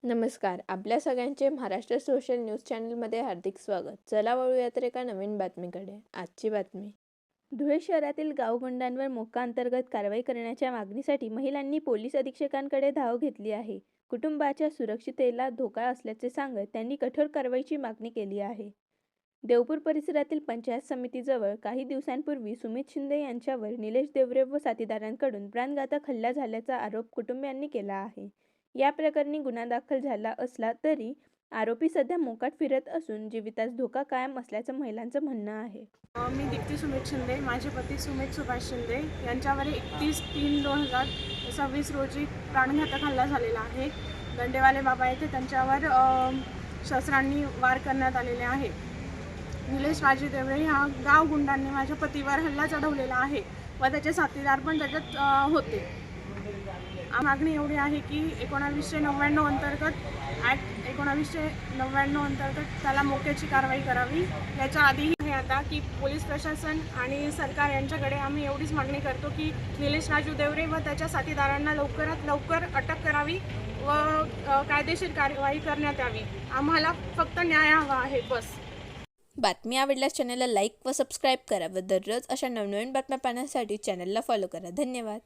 नमस्कार. आपल्या सगळ्यांचे महाराष्ट्र सोशल न्यूज चॅनलमध्ये हार्दिक स्वागत. चला वळूया तर एका नवीन बातमीकडे. आजची बातमी. धुळे शहरातील गावगुंडांवर मोक्का अंतर्गत कारवाई करण्याच्या मागणीसाठी महिलांनी पोलीस अधीक्षकांकडे धाव घेतली आहे. कुटुंबाच्या सुरक्षिततेला धोका असल्याचे सांगत त्यांनी कठोर कारवाईची मागणी केली आहे. देवपूर परिसरातील पंचायत समितीजवळ काही दिवसांपूर्वी सुमित शिंदे यांच्यावर निलेश देवरे व साथीदारांकडून प्राणघातक हल्ला झाल्याचा आरोप कुटुंबियांनी केला आहे. या प्रकरणी गुन्हा दाखल झाला असला तरी आरोपी सध्या मोकाट फिरत असून जीवितास धोका कायम असल्याचं महिलांचं म्हणणं आहे. मी दीप्ती सुमित शिंदे, माझे पती सुमित सुभाष शिंदे यांच्यावर 31/3/2026 रोजी प्राणघातक हल्ला झालेला आहे. दंडेवाले बाबा येथे त्यांच्यावर शस्त्रांनी वार करण्यात आलेले आहे. निलेश राजे देवरे ह्या गाव गुंडांनी माझ्या पतीवर हल्ला चढवलेला आहे व त्याचे साथीदार पण त्याच्यात होते. मागणी एवढी आहे की 1999 अंतर्गत ॲक्ट 1999 अंतर्गत त्याला मोक्याची कारवाई करावी. याच्या आधी हे आता की पोलीस प्रशासन आणि सरकार यांच्याकडे आम्ही एवढीच मागणी करतो की निलेश राजू देवरे व त्याच्या साथीदारांना लवकरात लवकर अटक करावी व कायदेशीर कारवाई करण्यात यावी. आम्हाला फक्त न्याय हवा आहे बस. बातमी आवडल्यास चॅनलला लाईक व सबस्क्राईब करा व दररोज अशा नवनवीन बातम्या पाहण्यासाठी चॅनलला फॉलो करा. धन्यवाद.